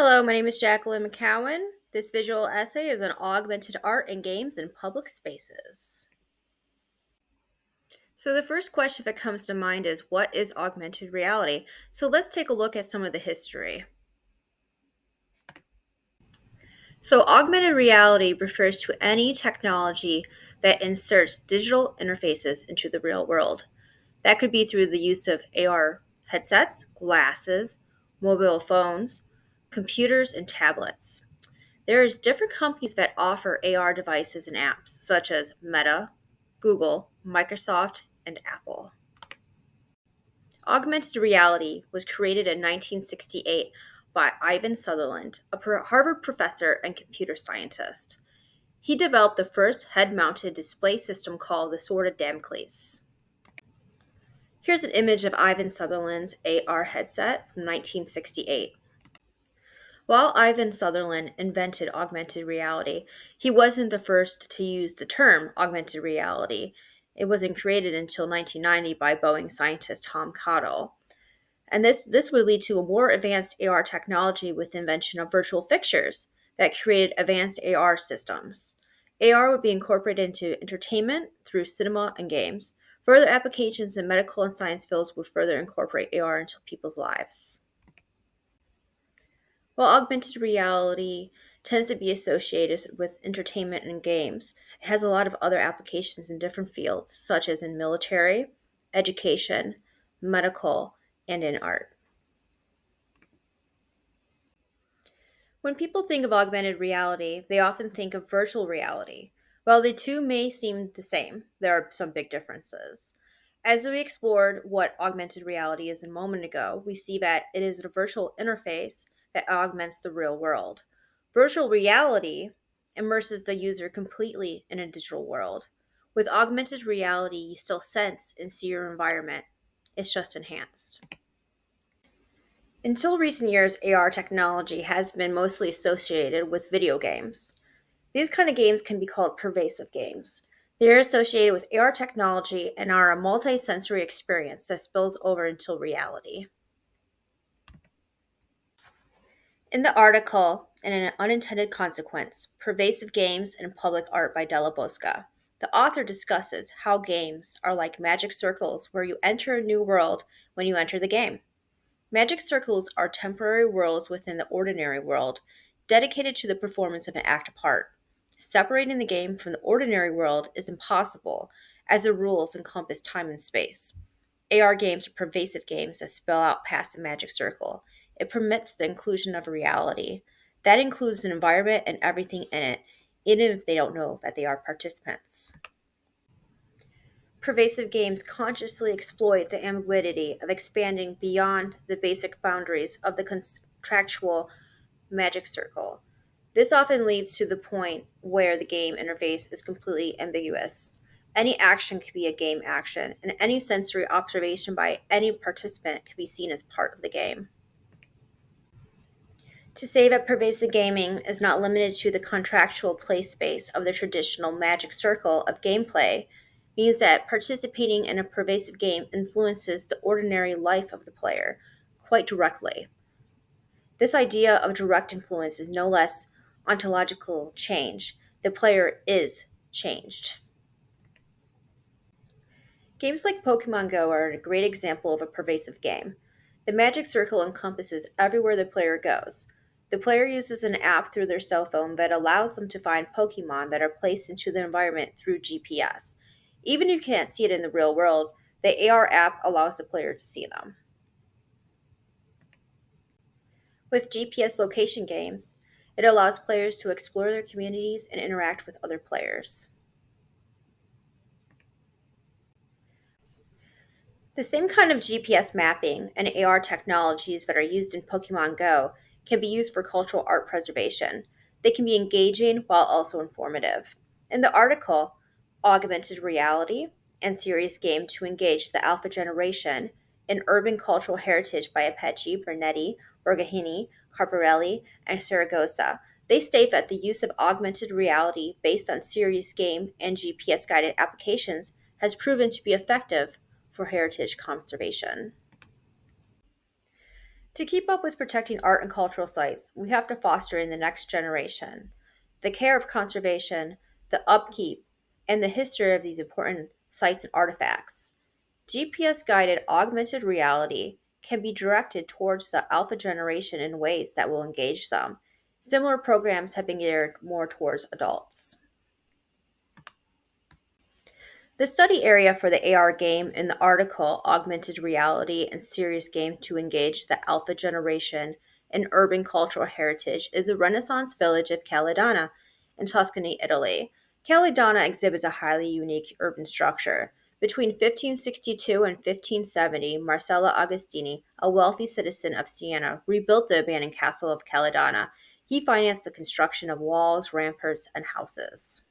Hello, my name is Jacqueline McCowan. This visual essay is on augmented art and games in public spaces. So, the first question that comes to mind is what is augmented reality? So, let's take a look at some of the history. So, augmented reality refers to any technology that inserts digital interfaces into the real world. That could be through the use of AR headsets, glasses, mobile phones, computers, and tablets. There's different companies that offer AR devices and apps, such as Meta, Google, Microsoft, and Apple. Augmented reality was created in 1968 by Ivan Sutherland, a Harvard professor and computer scientist. He developed the first head mounted display system called the Sword of Damocles. Here's an image of Ivan Sutherland's AR headset from 1968. While Ivan Sutherland invented augmented reality, he wasn't the first to use the term augmented reality. It wasn't created until 1990 by Boeing scientist Tom Cottle. And this would lead to a more advanced AR technology with the invention of virtual fixtures that created advanced AR systems. AR would be incorporated into entertainment through cinema and games. Further applications in medical and science fields would further incorporate AR into people's lives. While augmented reality tends to be associated with entertainment and games, it has a lot of other applications in different fields, such as in military, education, medical, and in art. When people think of augmented reality, they often think of virtual reality. While the two may seem the same, there are some big differences. As we explored what augmented reality is a moment ago, we see that it is a virtual interface that augments the real world. Virtual reality immerses the user completely in a digital world. With augmented reality, you still sense and see your environment. It's just enhanced. Until recent years, AR technology has been mostly associated with video games. These kind of games can be called pervasive games. They are associated with AR technology and are a multi-sensory experience that spills over into reality. In the article, "And an Unintended Consequence, Pervasive Games and Public Art" by Della Bosca, the author discusses how games are like magic circles where you enter a new world when you enter the game. Magic circles are temporary worlds within the ordinary world, dedicated to the performance of an act of art. Separating the game from the ordinary world is impossible, as the rules encompass time and space. AR games are pervasive games that spell out past the magic circle. It permits the inclusion of reality. That includes the environment and everything in it, even if they don't know that they are participants. Pervasive games consciously exploit the ambiguity of expanding beyond the basic boundaries of the contractual magic circle. This often leads to the point where the game interface is completely ambiguous. Any action could be a game action, and any sensory observation by any participant could be seen as part of the game. To say that pervasive gaming is not limited to the contractual play space of the traditional magic circle of gameplay means that participating in a pervasive game influences the ordinary life of the player quite directly. This idea of direct influence is no less ontological change. The player is changed. Games like Pokemon Go are a great example of a pervasive game. The magic circle encompasses everywhere the player goes. The player uses an app through their cell phone that allows them to find Pokemon that are placed into the environment through GPS. Even if you can't see it in the real world, the AR app allows the player to see them. With GPS location games, it allows players to explore their communities and interact with other players. The same kind of GPS mapping and AR technologies that are used in Pokemon Go can be used for cultural art preservation. They can be engaging while also informative. In the article, "Augmented Reality and Serious Game to Engage the Alpha Generation in Urban Cultural Heritage" by Apechi, Bernetti, Borghini, Carparelli, and Saragossa, they state that the use of augmented reality based on serious game and GPS guided applications has proven to be effective for heritage conservation. To keep up with protecting art and cultural sites, we have to foster in the next generation the care of conservation, the upkeep, and the history of these important sites and artifacts. GPS guided augmented reality can be directed towards the alpha generation in ways that will engage them. Similar programs have been geared more towards adults. The study area for the AR game in the article Augmented Reality and Serious Game to Engage the Alpha Generation in Urban Cultural Heritage is the Renaissance village of Caledana in Tuscany, Italy. Caledana exhibits a highly unique urban structure. Between 1562 and 1570, Marcello Agostini, a wealthy citizen of Siena, rebuilt the abandoned castle of Caledana. He financed the construction of walls, ramparts, and houses.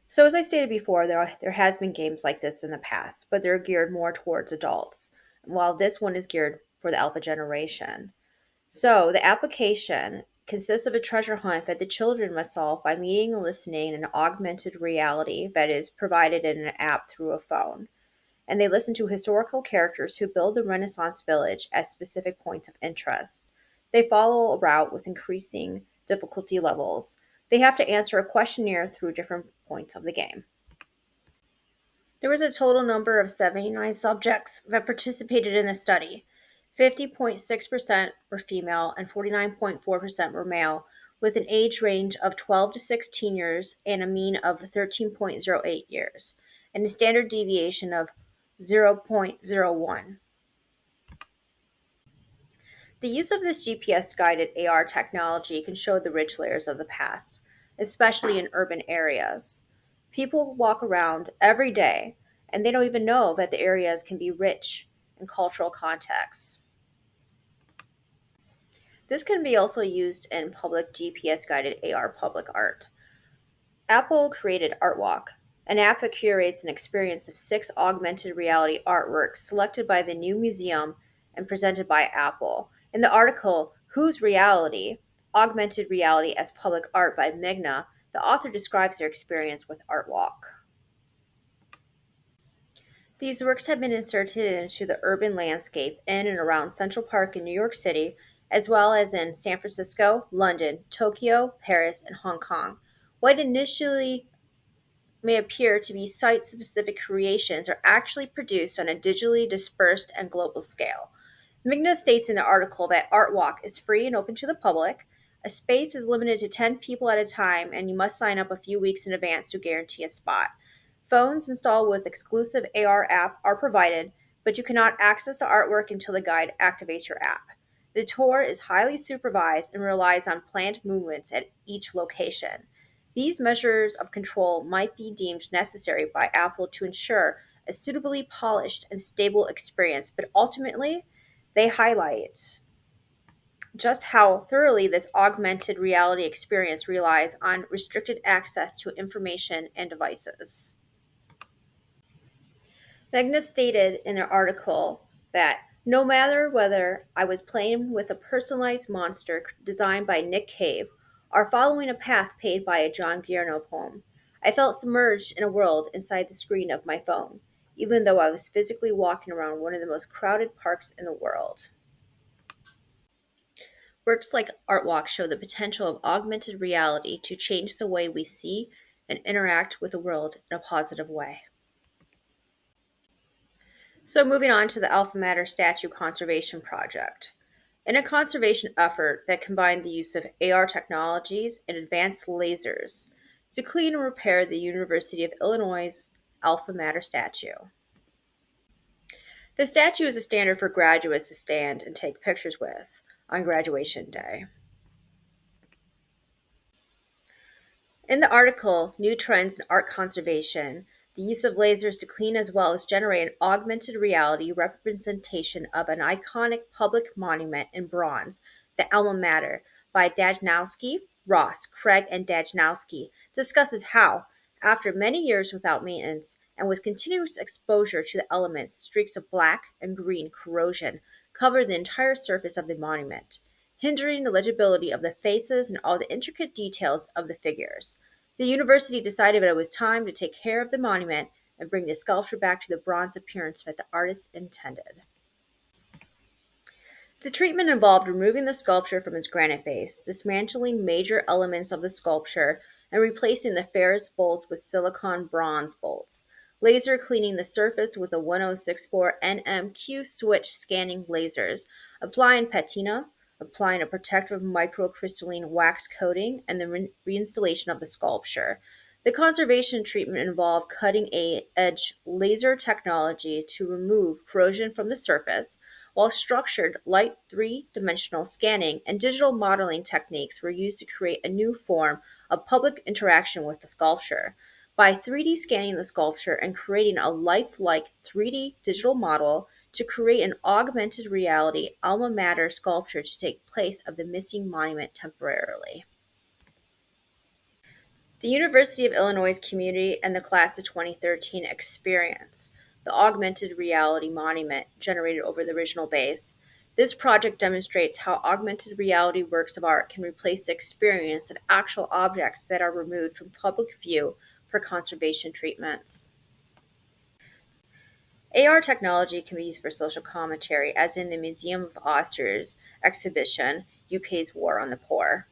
So, as I stated before, there has been games like this in the past, but they're geared more towards adults, while this one is geared for the alpha generation. So, the application consists of a treasure hunt that the children must solve by meeting and listening in augmented reality that is provided in an app through a phone. And they listen to historical characters who build the Renaissance village at specific points of interest. They follow a route with increasing difficulty levels. They have to answer a questionnaire through different points of the game. There was a total number of 79 subjects that participated in the study. 50.6% were female and 49.4% were male, with an age range of 12 to 16 years and a mean of 13.08 years, and a standard deviation of 0.01. The use of this GPS guided AR technology can show the rich layers of the past, especially in urban areas. People walk around every day and they don't even know that the areas can be rich in cultural contexts. This can be also used in public GPS guided AR public art. Apple created ArtWalk, an app that curates an experience of 6 augmented reality artworks selected by the new museum and presented by Apple. In the article, Whose Reality? Augmented Reality as Public Art by Migna, the author describes their experience with ArtWalk. These works have been inserted into the urban landscape in and around Central Park in New York City, as well as in San Francisco, London, Tokyo, Paris, and Hong Kong. What initially may appear to be site specific creations are actually produced on a digitally dispersed and global scale. Migna states in the article that Art Walk is free and open to the public. A space is limited to 10 people at a time, and you must sign up a few weeks in advance to guarantee a spot. Phones installed with exclusive AR app are provided, but you cannot access the artwork until the guide activates your app. The tour is highly supervised and relies on planned movements at each location. These measures of control might be deemed necessary by Apple to ensure a suitably polished and stable experience, but ultimately, they highlight just how thoroughly this augmented reality experience relies on restricted access to information and devices. Magnus stated in their article that no matter whether I was playing with a personalized monster designed by Nick Cave or following a path paved by a John Guarno poem, I felt submerged in a world inside the screen of my phone, even though I was physically walking around one of the most crowded parks in the world. Works like Artwalk show the potential of augmented reality to change the way we see and interact with the world in a positive way. So, moving on to the Alpha Mater Statue Conservation Project. In a conservation effort that combined the use of AR technologies and advanced lasers to clean and repair the University of Illinois' Alpha Mater statue. The statue is a standard for graduates to stand and take pictures with on graduation day. In the article, New Trends in Art Conservation, the use of lasers to clean as well as generate an augmented reality representation of an iconic public monument in bronze, the Alma Mater, by Dajnowski, Ross, Craig, and Dajnowski, discusses how, after many years without maintenance and with continuous exposure to the elements, streaks of black and green corrosion cover the entire surface of the monument, hindering the legibility of the faces and all the intricate details of the figures. The university decided that it was time to take care of the monument and bring the sculpture back to the bronze appearance that the artist intended. The treatment involved removing the sculpture from its granite base, dismantling major elements of the sculpture, and replacing the ferrous bolts with silicon bronze bolts. Laser cleaning the surface with a 1064 NMQ switch scanning lasers, applying patina, applying a protective microcrystalline wax coating, and the reinstallation of the sculpture. The conservation treatment involved cutting edge laser technology to remove corrosion from the surface, while structured light three-dimensional scanning and digital modeling techniques were used to create a new form of public interaction with the sculpture. By 3D scanning the sculpture and creating a lifelike 3D digital model to create an augmented reality alma mater sculpture to take place of the missing monument temporarily. The University of Illinois community and the class of 2013 experienced the augmented reality monument generated over the original base. This project demonstrates how augmented reality works of art can replace the experience of actual objects that are removed from public view for conservation treatments. AR technology can be used for social commentary, as in the Museum of Auster's exhibition, UK's War on the Poor.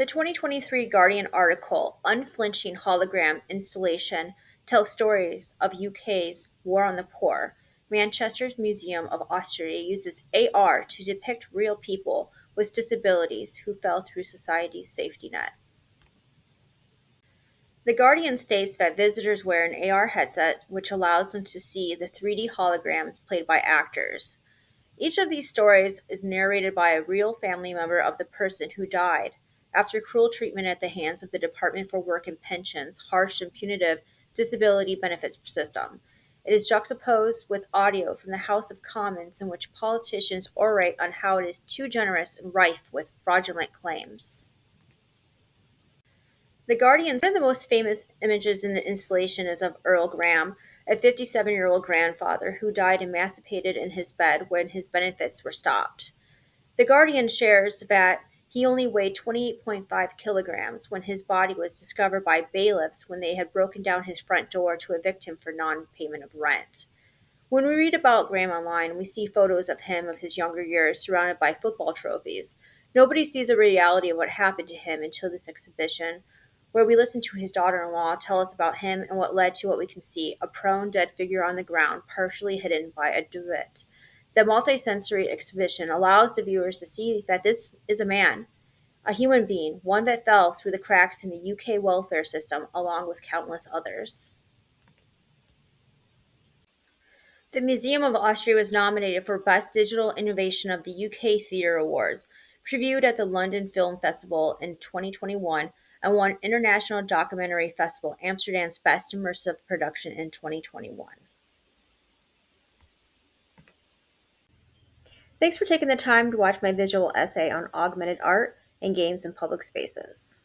The 2023 Guardian article, Unflinching Hologram Installation, tells stories of UK's War on the Poor. Manchester's Museum of Austerity uses AR to depict real people with disabilities who fell through society's safety net. The Guardian states that visitors wear an AR headset, which allows them to see the 3D holograms played by actors. Each of these stories is narrated by a real family member of the person who died after cruel treatment at the hands of the Department for Work and Pensions' harsh and punitive disability benefits system. It is juxtaposed with audio from the House of Commons in which politicians orate on how it is too generous and rife with fraudulent claims. The Guardian's one of the most famous images in the installation is of Earl Graham, a 57-year-old grandfather who died emancipated in his bed when his benefits were stopped. The Guardian shares that he only weighed 28.5 kilograms when his body was discovered by bailiffs when they had broken down his front door to evict him for non payment of rent. When we read about Graham online, we see photos of him of his younger years surrounded by football trophies. Nobody sees the reality of what happened to him until this exhibition, where we listen to his daughter in law tell us about him and what led to what we can see a prone, dead figure on the ground, partially hidden by a duvet. The multisensory exhibition allows the viewers to see that this is a man, a human being, one that fell through the cracks in the UK welfare system, along with countless others. The Museum of Austria was nominated for Best Digital Innovation of the UK Theatre Awards, previewed at the London Film Festival in 2021, and won International Documentary Festival Amsterdam's Best Immersive Production in 2021. Thanks for taking the time to watch my visual essay on augmented art and games in public spaces.